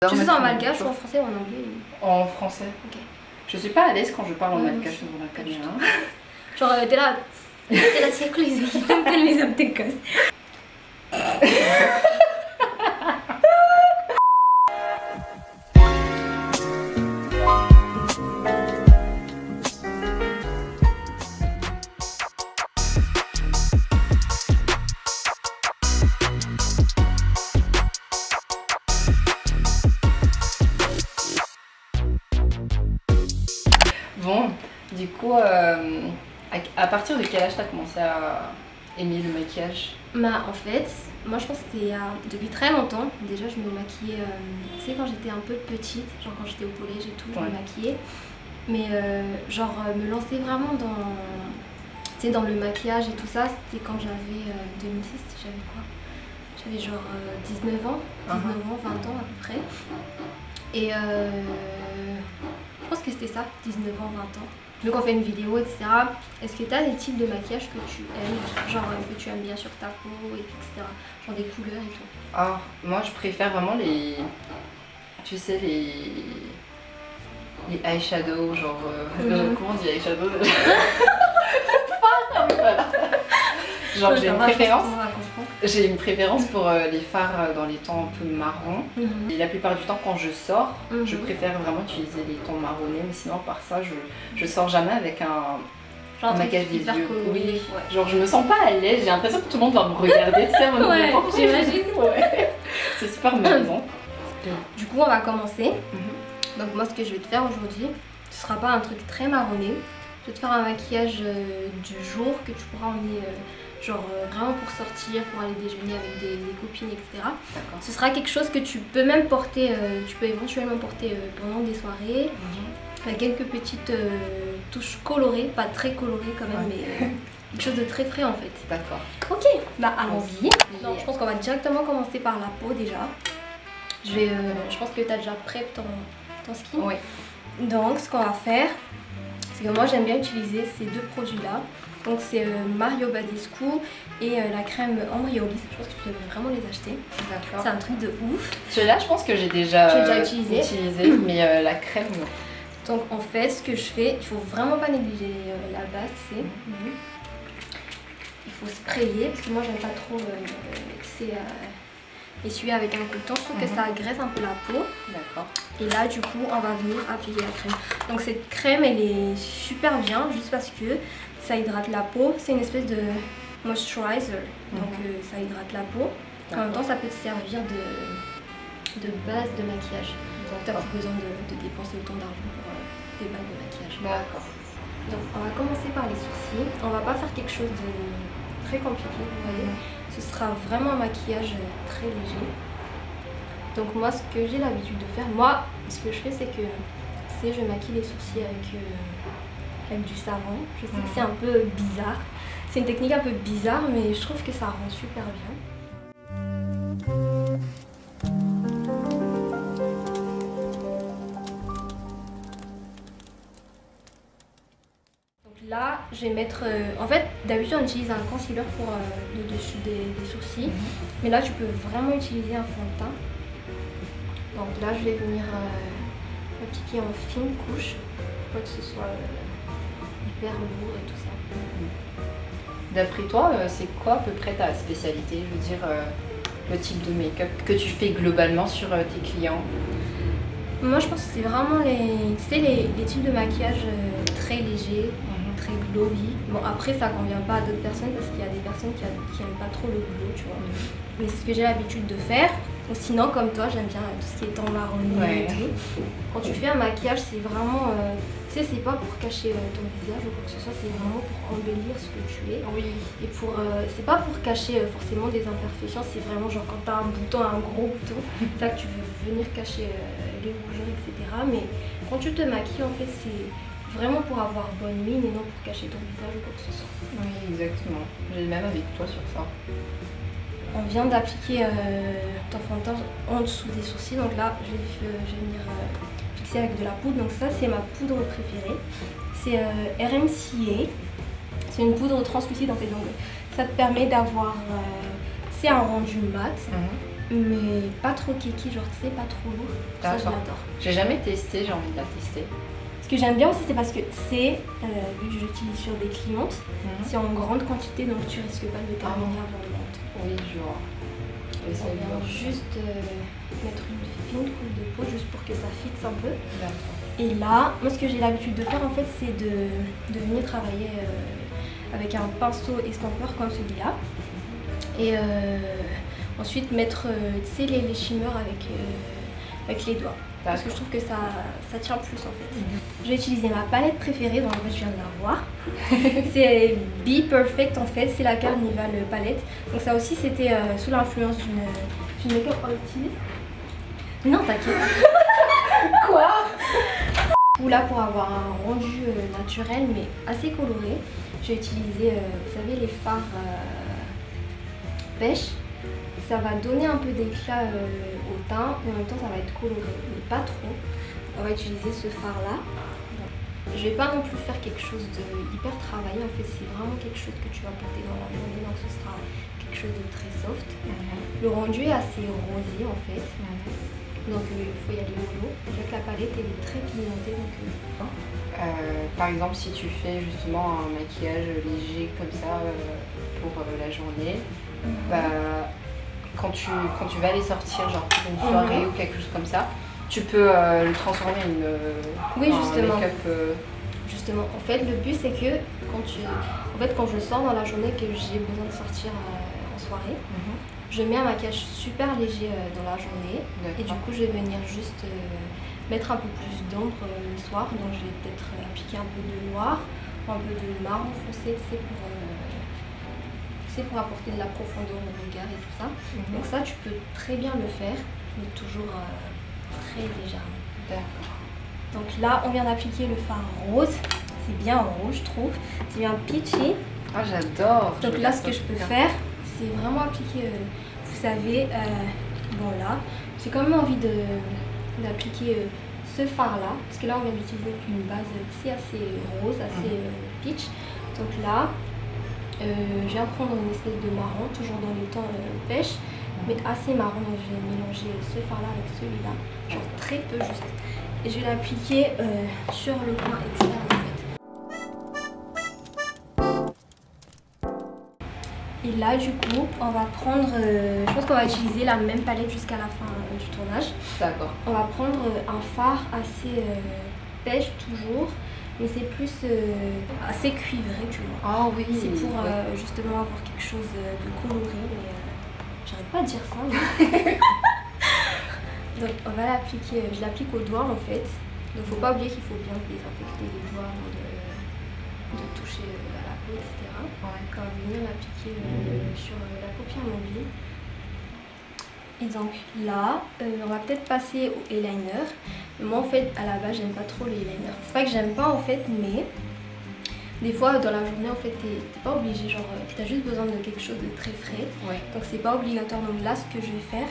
Tu fais ça en malgache ou en français ou en anglais? En français. Ok. Je suis pas à l'aise quand je parle en malgache devant la caméra. Genre t'es là circulaire, t'es les aptécos. Bon, du coup, à partir de quel âge t'as commencé à aimer le maquillage? Bah en fait, moi je pense que c'était depuis très longtemps. Déjà je me maquillais, tu sais quand j'étais un peu petite, genre quand j'étais au collège et tout, je me maquillais. Mais genre me lancer vraiment dans, tu sais, dans le maquillage et tout ça, c'était quand j'avais 2006, j'avais quoi? J'avais genre 19 ans, 19 ans, 20 ans à peu près. Et je pense que c'était ça, 19 ans, 20 ans. Donc on fait une vidéo, etc. Est-ce que tu as des types de maquillage que tu aimes, genre que tu aimes bien sur ta peau, etc. Genre des couleurs et tout? Ah, moi je préfère vraiment les... Tu sais, les eyeshadows, genre... comment on dit eyeshadow? Genre j'ai une préférence pour les fards dans les tons un peu marrons. Et la plupart du temps quand je sors, je préfère vraiment utiliser les tons marronnés. Mais sinon par ça, je sors jamais avec un maquillage des yeux. Oui. Genre je me sens pas à l'aise, j'ai l'impression que tout le monde va me regarder. Ouais, j'imagine. C'est super malaisant. Du coup on va commencer. Donc moi ce que je vais te faire aujourd'hui, ce sera pas un truc très marronné. Je vais te faire un maquillage du jour que tu pourras emmener genre vraiment pour sortir, pour aller déjeuner avec des copines, etc. Ce sera quelque chose que tu peux même porter, tu peux éventuellement porter pendant des soirées. Avec quelques petites touches colorées, pas très colorées quand même, mais quelque chose de très frais en fait. D'accord. Ok, bah allons-y. Je pense qu'on va directement commencer par la peau déjà. Je pense que tu as déjà prep ton skin. Oui. Donc ce qu'on va faire, c'est que moi j'aime bien utiliser ces deux produits là. Donc c'est Mario Badescu et la crème Embryolisse. Je pense que tu devrais vraiment les acheter. D'accord. C'est un truc de ouf. Celui-là je pense que j'ai déjà utilisé. Mais la crème non. Donc en fait ce que je fais, il faut vraiment pas négliger la base, c'est il faut sprayer parce que moi j'aime pas trop essuyer avec un coton. Je trouve que ça agresse un peu la peau. D'accord. Et là du coup on va venir appliquer la crème. Donc cette crème elle est super bien juste parce que ça hydrate la peau. C'est une espèce de moisturizer. Donc ça hydrate la peau. En même temps ça peut te servir de base de maquillage. Donc tu n'as plus besoin de dépenser autant d'argent pour des bases de maquillage. D'accord. Donc on va commencer par les sourcils. On va pas faire quelque chose de très compliqué, vous voyez. Ce sera vraiment un maquillage très léger. Donc moi ce que j'ai l'habitude de faire, ce que je fais c'est que je maquille les sourcils avec du savon. Je sais que c'est un peu bizarre. C'est une technique un peu bizarre mais je trouve que ça rend super bien. Là, je vais mettre... en fait, d'habitude, on utilise un concealer pour le dessus des sourcils. Mais là, tu peux vraiment utiliser un fond de teint. Donc là, je vais venir appliquer en fine couche. Pour que ce soit hyper lourd et tout ça. D'après toi, c'est quoi à peu près ta spécialité? Je veux dire, le type de make-up que tu fais globalement sur tes clients? Moi, je pense que c'est vraiment les types de maquillage très légers. Très glowy. Bon après ça convient pas à d'autres personnes parce qu'il y a des personnes qui aiment pas trop le glow, tu vois. Mais c'est ce que j'ai l'habitude de faire. Sinon comme toi j'aime bien tout ce qui est temps marronné et tout. Quand tu fais un maquillage c'est vraiment, tu sais c'est pas pour cacher ton visage ou quoi que ce soit, c'est vraiment pour embellir ce que tu es. Oui. Et pour, c'est pas pour cacher forcément des imperfections, c'est vraiment genre quand t'as un bouton, un gros bouton, c'est ça que tu veux venir cacher les rougeurs etc. Mais quand tu te maquilles en fait c'est vraiment pour avoir bonne mine et non pour cacher ton visage ou quoi que ce soit. Oui, exactement. J'ai le même avec toi sur ça. On vient d'appliquer ton fond de teint en dessous des sourcils. Donc là, je vais venir fixer avec de la poudre. Donc ça, c'est ma poudre préférée. C'est RMCA. C'est une poudre translucide en fait. Donc ça te permet d'avoir... c'est un rendu mat. mais pas trop kiki, genre tu sais, pas trop lourd. Ça, je l'adore. J'ai jamais testé, j'ai envie de la tester. Ce que j'aime bien aussi, c'est parce que c'est, vu que j'utilise sur des clientes, c'est en grande quantité, donc tu risques pas de terminer avant le ventre. Oui, je vois. On vient juste mettre une fine couche de peau, juste pour que ça fixe un peu. Et là, moi ce que j'ai l'habitude de faire en fait, c'est de venir travailler avec un pinceau estompeur comme celui-là. Et ensuite mettre tu sais, les shimmers avec les doigts. Parce que je trouve que ça tient plus en fait. Je vais utiliser ma palette préférée, donc en fait je viens de la voir. C'est Be Perfect en fait, c'est la Carnival palette. Donc ça aussi c'était sous l'influence d'une make-up artist. Non t'inquiète. Quoi? Ou là pour avoir un rendu naturel mais assez coloré, j'ai utilisé, vous savez, les fards pêche. Ça va donner un peu d'éclat au teint, mais en même temps ça va être coloré, mais pas trop. On va utiliser ce fard là. Je vais pas non plus faire quelque chose de hyper travaillé, en fait c'est vraiment quelque chose que tu vas porter dans la journée, donc ce sera quelque chose de très soft. Le rendu est assez rosé en fait, donc il faut y aller mollo. Déjà que la palette elle est très pigmentée, donc par exemple, si tu fais justement un maquillage léger comme ça pour la journée, bah, quand tu vas aller sortir, genre pour une soirée ou quelque chose comme ça, tu peux le transformer en make-up. Justement, en fait, le but c'est que quand je sors dans la journée que j'ai besoin de sortir en soirée, je mets un maquillage super léger dans la journée et du coup je vais venir juste mettre un peu plus d'ombre le soir. Donc je vais peut-être appliquer un peu de noir ou un peu de marron foncé, c'est pour apporter de la profondeur au regard et tout ça. Donc ça tu peux très bien le faire, mais toujours très légèrement. D'accord. Donc là on vient d'appliquer le fard rose, c'est bien rose je trouve, c'est bien peachy. Ah j'adore. Donc là ce que je peux faire, c'est vraiment appliquer, vous savez, bon là, j'ai quand même envie d'appliquer ce fard là, parce que là on vient d'utiliser une base assez rose, assez peach. Donc là, je viens prendre une espèce de marron, toujours dans le temps pêche, mais assez marron, donc je vais mélanger ce fard là avec celui-là, genre très peu juste. Et je vais l'appliquer sur le coin externe en fait. Et là du coup, on va prendre, je pense qu'on va utiliser la même palette jusqu'à la fin du tournage. D'accord. On va prendre un fard assez beige toujours, mais c'est plus assez cuivré, tu vois. Ah oui. C'est pour justement avoir quelque chose de coloré, mais j'arrête pas de dire ça. Mais... Donc on va l'appliquer, je l'applique au doigt en fait. Donc faut pas oublier qu'il faut bien désinfecter les doigts avant de toucher à la peau, etc. Ouais. On va venir l'appliquer sur la paupière mobile. Et donc là, on va peut-être passer au eyeliner. Moi en fait, à la base, j'aime pas trop les eyeliner. C'est pas que j'aime pas en fait, mais des fois dans la journée en fait, t'es pas obligé, genre t'as juste besoin de quelque chose de très frais. Ouais. Donc c'est pas obligatoire. Donc là, ce que je vais faire,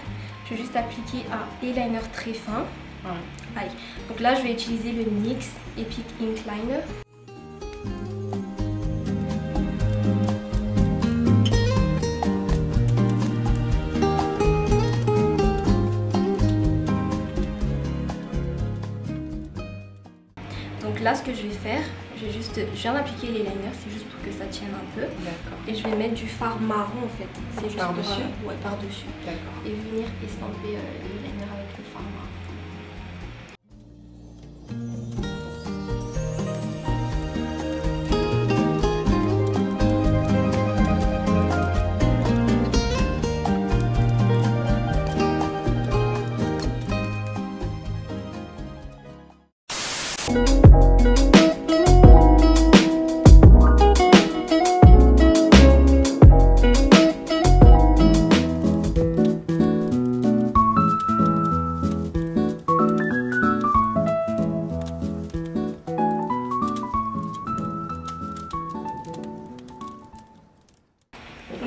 je vais juste appliquer un eyeliner très fin. Ouais. Aïe. Donc là, je vais utiliser le NYX Epic Ink Liner. Donc là, ce que je vais faire, je viens d'appliquer l'eyeliner, c'est juste pour que ça tienne un peu. D'accord. Et je vais mettre du fard marron en fait. C'est juste par-dessus. Ouais, par-dessus. D'accord. Et venir estamper l'eyeliner avec le fard marron.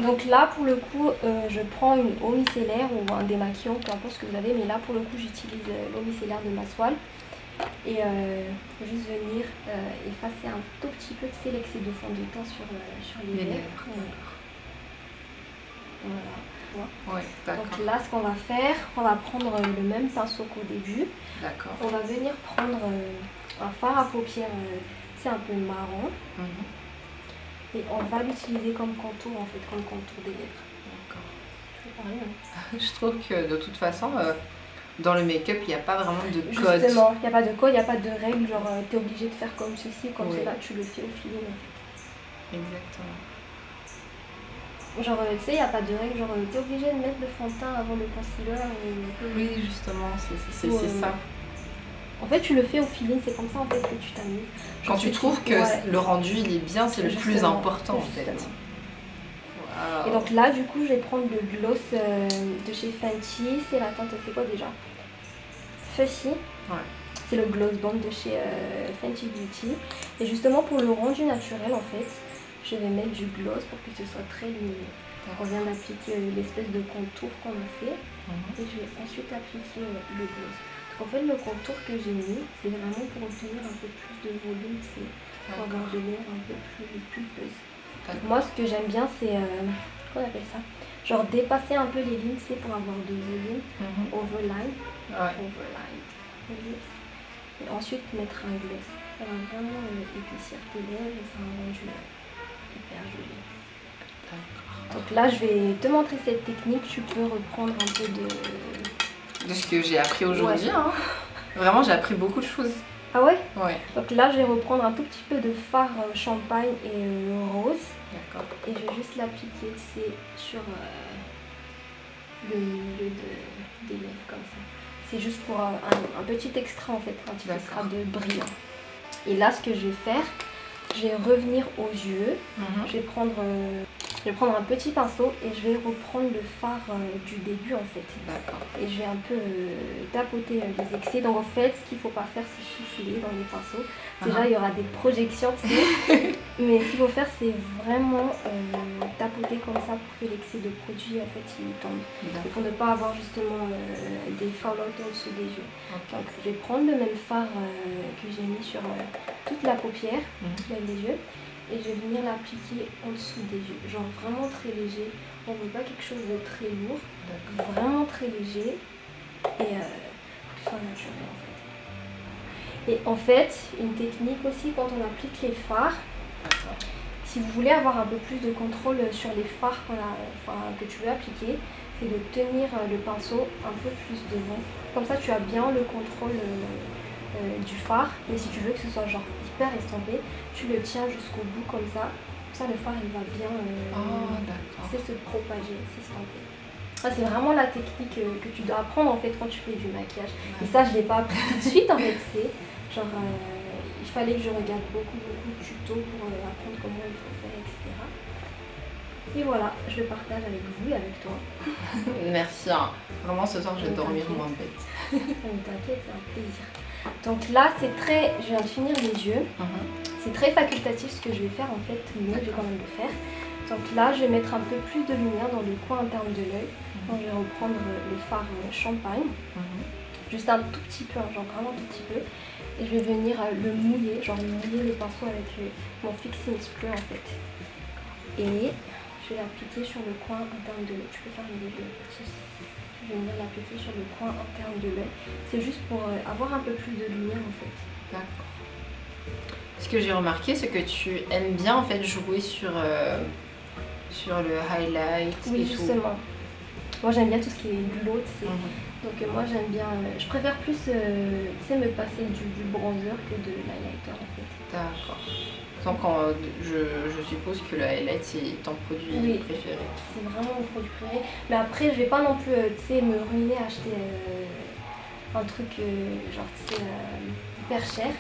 Donc là pour le coup je prends une eau micellaire ou un démaquillant, peu importe ce que vous avez, mais là pour le coup j'utilise l'eau micellaire de Maswal. Et juste venir effacer un tout petit peu de l'excès de fond de teint sur les lèvres. Voilà. vois. Oui, d'accord. Donc là, ce qu'on va faire, on va prendre le même pinceau qu'au début. D'accord. On va venir prendre un fard à paupières, c'est un peu marron. Et on va l'utiliser comme contour, en fait, comme contour des lèvres. D'accord. Je vais parler, hein. Je trouve que de toute façon, dans le make-up, il n'y a pas vraiment de code. Justement, il n'y a pas de code, il n'y a pas de règle, genre tu es obligé de faire comme ceci, comme cela, tu le fais au feeling, en fait. Exactement. Genre, tu sais, il n'y a pas de règle, genre, tu es obligé de mettre le fond de teint avant le concealer. Oui, justement, c'est ça. En fait, tu le fais au feeling, c'est comme ça en fait que tu t'amuses. Quand tu trouves que le rendu il est bien, c'est le plus important en fait. Wow. Et donc là, du coup, je vais prendre le gloss de chez Fenty. C'est la teinte, c'est quoi déjà? Fussy. Ouais. C'est le gloss bomb de chez Fenty Beauty. Et justement, pour le rendu naturel, en fait, je vais mettre du gloss pour que ce soit très lumineux. On vient d'appliquer l'espèce de contour qu'on a fait. Et je vais ensuite appliquer le gloss. En fait, le contour que j'ai mis, c'est vraiment pour obtenir un peu plus de volume, c'est pour avoir de l'air un peu plus pulpeuse. Moi, ce que j'aime bien, c'est, qu'on appelle ça, genre dépasser un peu les lignes, c'est pour avoir de volume, overline, overline, et ensuite mettre un gloss. Ça va vraiment épaissir tes lèvres et ça va rendre hyper joli. Donc là, je vais te montrer cette technique, tu peux reprendre un peu de ce que j'ai appris aujourd'hui. Hein. Vraiment, j'ai appris beaucoup de choses. Ah ouais? Ouais. Donc là, je vais reprendre un tout petit peu de fard champagne et rose. D'accord. Et je vais juste l'appliquer sur le milieu des lèvres comme ça. C'est juste pour un petit extra en fait, un petit extra de brillant. Et là, ce que je vais faire, je vais revenir aux yeux. Je vais prendre un petit pinceau et je vais reprendre le fard du début en fait. D'accord. Et je vais un peu tapoter les excès. Donc en fait, ce qu'il ne faut pas faire, c'est souffler dans les pinceaux. Déjà, il y aura des projections, tu sais. Mais ce qu'il faut faire, c'est vraiment tapoter comme ça pour que l'excès de produit en fait il tombe. Et pour ne pas avoir justement des fallouts en dessous des yeux. Donc je vais prendre le même fard que j'ai mis sur toute la paupière, les yeux. Et je vais venir l'appliquer en dessous des yeux, genre vraiment très léger. On ne veut pas quelque chose de très lourd, vraiment très léger et que ce soit naturel en fait. Et en fait, une technique aussi quand on applique les fards, si vous voulez avoir un peu plus de contrôle sur les fards que tu veux appliquer, c'est de tenir le pinceau un peu plus devant. Comme ça tu as bien le contrôle du fard, et si tu veux que ce soit genre hyper estampé, tu le tiens jusqu'au bout comme ça le fard il va bien se propager, s'estamper. Ça c'est vraiment la technique que tu dois apprendre en fait quand tu fais du maquillage. Et ça je l'ai pas appris tout de suite en fait, c'est genre il fallait que je regarde beaucoup de tutos pour apprendre comment il faut faire, etc. Et voilà, je le partage avec vous et avec toi. Merci, hein. Vraiment ce soir je vais dormir moins bête. T'inquiète, c'est un plaisir. Donc là c'est très, je viens de finir les yeux, c'est très facultatif ce que je vais faire en fait, mais je vais quand même le faire. Donc là je vais mettre un peu plus de lumière dans le coin interne de l'œil. Donc je vais reprendre le fard champagne, juste un tout petit peu, genre vraiment un tout petit peu. Et je vais venir le mouiller, genre mouiller le pinceau avec mon fixing spray en fait. Et je vais l'appliquer sur le coin interne de l'œil. Tu peux faire une vidéo avec ceci. Je vais venir l'appliquer sur le coin interne de l'œil. C'est juste pour avoir un peu plus de lumière en fait. D'accord. Ce que j'ai remarqué, c'est que tu aimes bien en fait jouer sur le highlight. Oui, et justement. Tout. Moi j'aime bien tout ce qui est glow, donc moi j'aime bien, je préfère plus me passer du bronzer que de l'highlighter en fait. D'accord. Donc je suppose que le highlight c'est ton produit préféré. C'est vraiment mon produit préféré. Mais après je vais pas non plus me ruiner à acheter un truc genre hyper cher.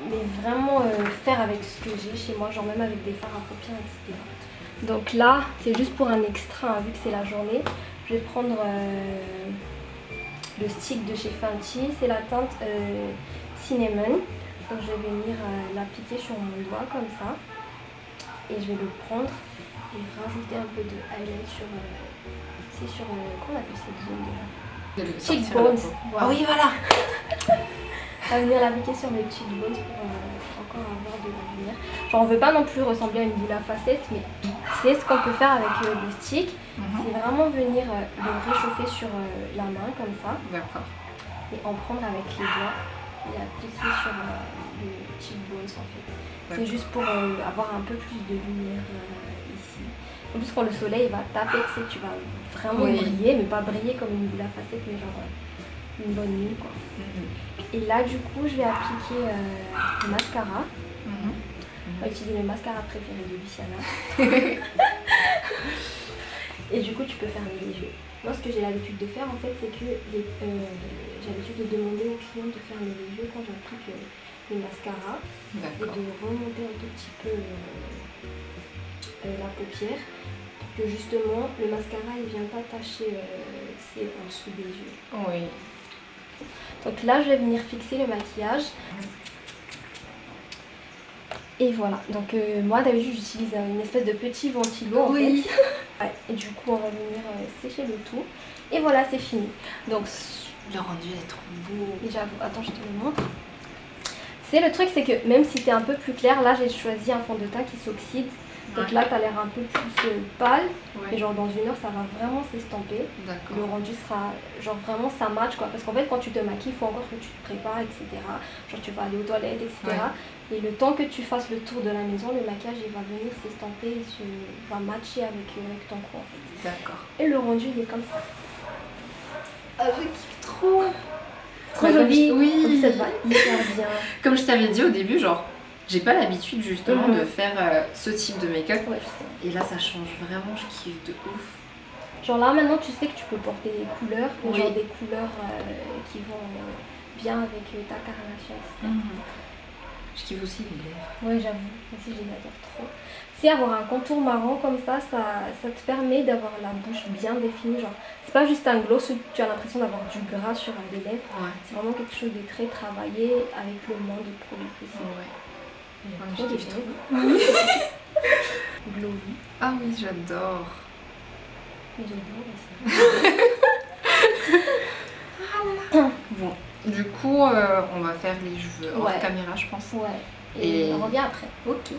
Mais vraiment faire avec ce que j'ai chez moi, genre même avec des fards à paupières, etc. Donc là, c'est juste pour un extra, hein, vu que c'est la journée. Je vais prendre le stick de chez Fenty, c'est la teinte Cinnamon. Donc je vais venir l'appliquer sur mon doigt comme ça. Et je vais le prendre et rajouter un peu de highlight sur... c'est sur... comment on appelle cette zone déjà? Cheekbones. Voilà. Ah oui, voilà. À venir l'appliquer sur mes cheekbones pour encore avoir de la lumière. Genre on veut pas non plus ressembler à une boule à facettes, mais c'est ce qu'on peut faire avec le stick. C'est vraiment venir le réchauffer sur la main comme ça. D'accord. Et en prendre avec les doigts et appliquer sur le cheekbones en fait. C'est juste pour avoir un peu plus de lumière ici. En plus quand le soleil va taper, tu vas vraiment briller, mais pas briller comme une boule à facettes, mais genre une bonne nuit quoi. Et là du coup je vais appliquer le mascara. On va utiliser mes mascaras préférés de Luciana. Et du coup tu peux fermer les yeux. Moi ce que j'ai l'habitude de faire en fait c'est que j'ai l'habitude de demander aux clients de fermer les yeux quand j'applique le mascara. Et de remonter un tout petit peu la paupière pour que justement le mascara il vient pas tacher en dessous des yeux. Oui. Donc là je vais venir fixer le maquillage. Et voilà, donc moi d'habitude j'utilise une espèce de petit ventilo en fait. Ouais, et du coup on va venir sécher le tout. Et voilà, c'est fini. Donc le rendu est trop beau. J'avoue, attends je te le montre. C'est le truc, c'est que même si t'es un peu plus clair, là j'ai choisi un fond de teint qui s'oxyde. Donc là t'as l'air un peu plus pâle. Et genre dans une heure ça va vraiment s'estomper. Le rendu sera genre vraiment ça match quoi. Parce qu'en fait quand tu te maquilles, il faut encore que tu te prépares, etc. Genre tu vas aller aux toilettes, etc. Et le temps que tu fasses le tour de la maison, le maquillage il va venir s'estomper et va matcher avec ton cou en fait. D'accord. Et le rendu il est comme ça. Ah je kiffe trop. Trop joli. Oui. Ça te va hyper bien. Comme je t'avais dit au début, genre j'ai pas l'habitude justement de faire ce type de make-up. Et là ça change vraiment, je kiffe de ouf. Genre là maintenant tu sais que tu peux porter des couleurs, genre des couleurs qui vont bien avec ta carnation, etc. Je kiffe aussi les lèvres. Oui j'avoue, aussi je les adore trop. C'est avoir un contour marron comme ça te permet d'avoir la bouche bien définie. Genre c'est pas juste un gloss où tu as l'impression d'avoir du gras sur les lèvres. C'est vraiment quelque chose de très travaillé avec le moins de produits possible. Je kiffe trop. Glowy. Ah oui j'adore. Mais j'adore aussi. Bon, du coup on va faire les cheveux hors caméra je pense. Et on revient après. Ok.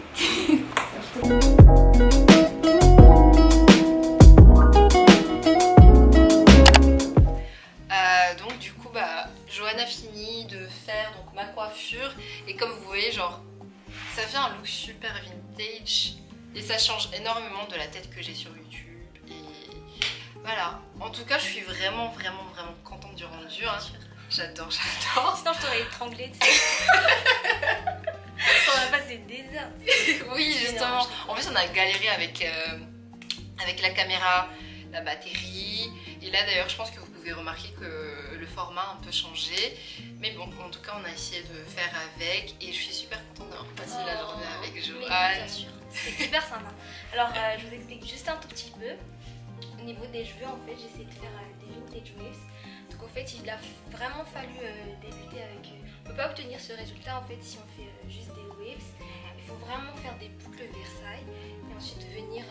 Donc du coup Johanne a fini de faire donc ma coiffure et comme vous voyez genre ça fait un look super vintage et ça change énormément de la tête que j'ai sur YouTube et voilà. En tout cas je suis vraiment contente du rendu hein. J'adore. Sinon je t'aurais étranglé tu sais. On a passé des heures. Oui justement. En plus on a galéré avec la caméra, la batterie. Et là d'ailleurs je pense que vous pouvez remarquer que le format a un peu changé. Mais bon en tout cas on a essayé de faire avec. Et je suis super contente d'avoir passé la journée avec Johanne. Bien sûr, c'était super sympa. Alors je vous explique juste un tout petit peu. Au niveau des cheveux en fait j'essaie de faire des vintage waves. Donc en fait il a vraiment fallu débuter avec... on ne peut pas obtenir ce résultat en fait si on fait juste des waves. Il faut vraiment faire des boucles Versailles et ensuite venir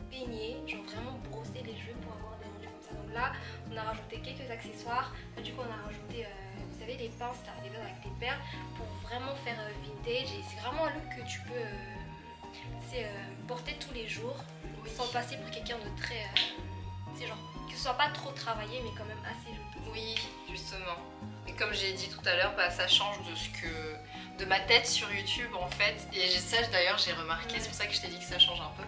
peigner, genre vraiment brosser les cheveux pour avoir des rendus comme ça. Donc là on a rajouté quelques accessoires. Là, du coup on a rajouté vous savez les pinces là, les pinces avec les perles pour vraiment faire vintage et c'est vraiment un look que tu peux porter tous les jours sans passer pour quelqu'un de très... c'est genre que ce soit pas trop travaillé mais quand même assez joli. Oui justement. Et comme j'ai dit tout à l'heure, ça change de ma tête sur YouTube en fait. Et ça d'ailleurs j'ai remarqué, c'est pour ça que je t'ai dit que ça change un peu.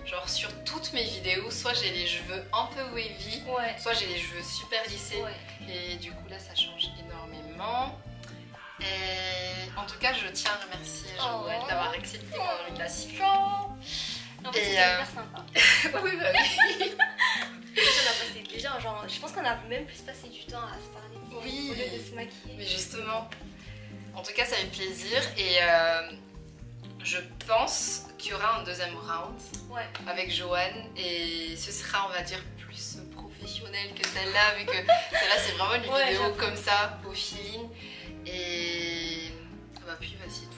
Genre sur toutes mes vidéos, soit j'ai les cheveux un peu wavy, soit j'ai les cheveux super lissés. Et du coup là ça change énormément. Et en tout cas je tiens à remercier Joël d'avoir accepté mon invitation. En fait, c'était hyper sympa. Oui, bah oui. On a passé déjà, genre, je pense qu'on a même plus passé du temps à se parler au lieu de se maquiller. Mais justement, en tout cas, ça fait plaisir et je pense qu'il y aura un deuxième round avec Johanne et ce sera, on va dire, plus professionnel que celle-là, vu que celle-là, c'est vraiment une vidéo comme ça, au feeling. Et puis, c'est tout.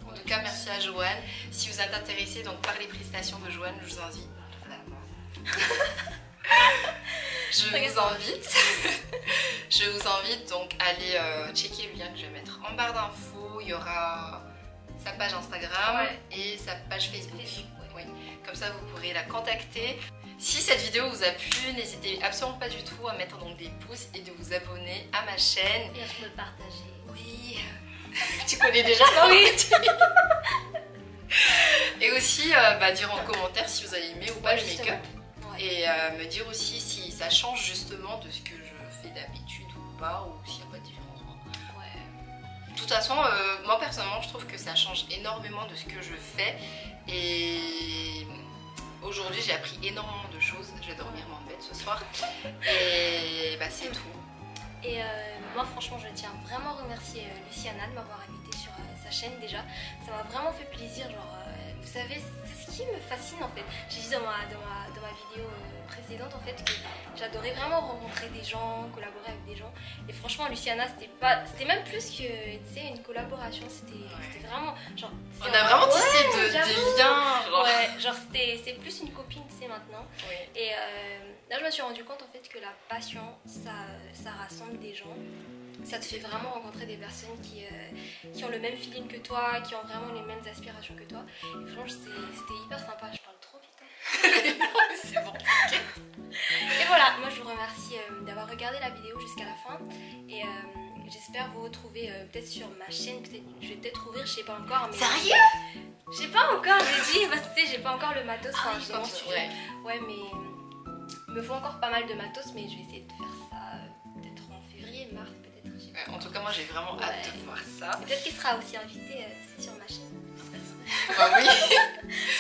En tout cas, merci à Johanne. Si vous êtes intéressé donc, par les prestations de Johanne, je vous invite. Je vous invite donc à aller checker le lien que je vais mettre en barre d'infos. Il y aura sa page Instagram et sa page Facebook. Oui, comme ça vous pourrez la contacter. Si cette vidéo vous a plu, n'hésitez absolument pas du tout à mettre donc des pouces et de vous abonner à ma chaîne. Et à me partager. Oui, tu connais déjà? Oui. Et aussi dire en commentaire si vous avez aimé ou pas le make-up. Ouais. Et me dire aussi si ça change justement de ce que je fais d'habitude ou pas, ou s'il n'y a pas de différence. Ouais. De toute façon, moi personnellement je trouve que ça change énormément de ce que je fais. Et aujourd'hui j'ai appris énormément de choses. Je vais dormir en bed ce soir. Et c'est tout. Et moi franchement je tiens vraiment à remercier Luciana de m'avoir invitée sur sa chaîne déjà. Ça m'a vraiment fait plaisir, genre vous savez, c'est ce qui me fascine en fait. J'ai dit dans ma vidéo précédente en fait que j'adorais vraiment rencontrer des gens, collaborer avec des gens. Et franchement Luciana c'était même plus que une collaboration, c'était vraiment genre... On a vraiment tissé des liens genre... Ouais, genre c'est plus une copine maintenant. Oui. Et là je me suis rendu compte en fait que la passion ça rassemble des gens. Ça te fait vraiment rencontrer des personnes qui ont le même feeling que toi, qui ont vraiment les mêmes aspirations que toi. Et franchement c'était hyper sympa, je parle trop vite. Hein. C'est bon. Et voilà, moi je vous remercie d'avoir regardé la vidéo jusqu'à la fin. Et j'espère vous retrouver peut-être sur ma chaîne, je vais peut-être ouvrir, je sais pas encore. Mais... Sérieux? J'ai pas encore, j'ai dit, parce que tu sais, j'ai pas encore le matos. Ah oui, ouais, mais il me faut encore pas mal de matos, mais je vais essayer de faire ça peut-être en février, mars, peut-être. En tout cas, moi j'ai vraiment hâte de voir ça. Peut-être qu'il sera aussi invité sur ma chaîne. Bah oui.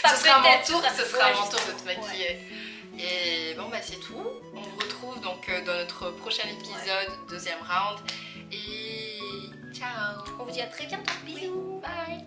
Ce sera mon tour de te maquiller. Ouais. Et bon c'est tout. On vous retrouve donc dans notre prochain épisode, deuxième round. Et ciao. On vous dit à très bientôt. Bisous. Bye.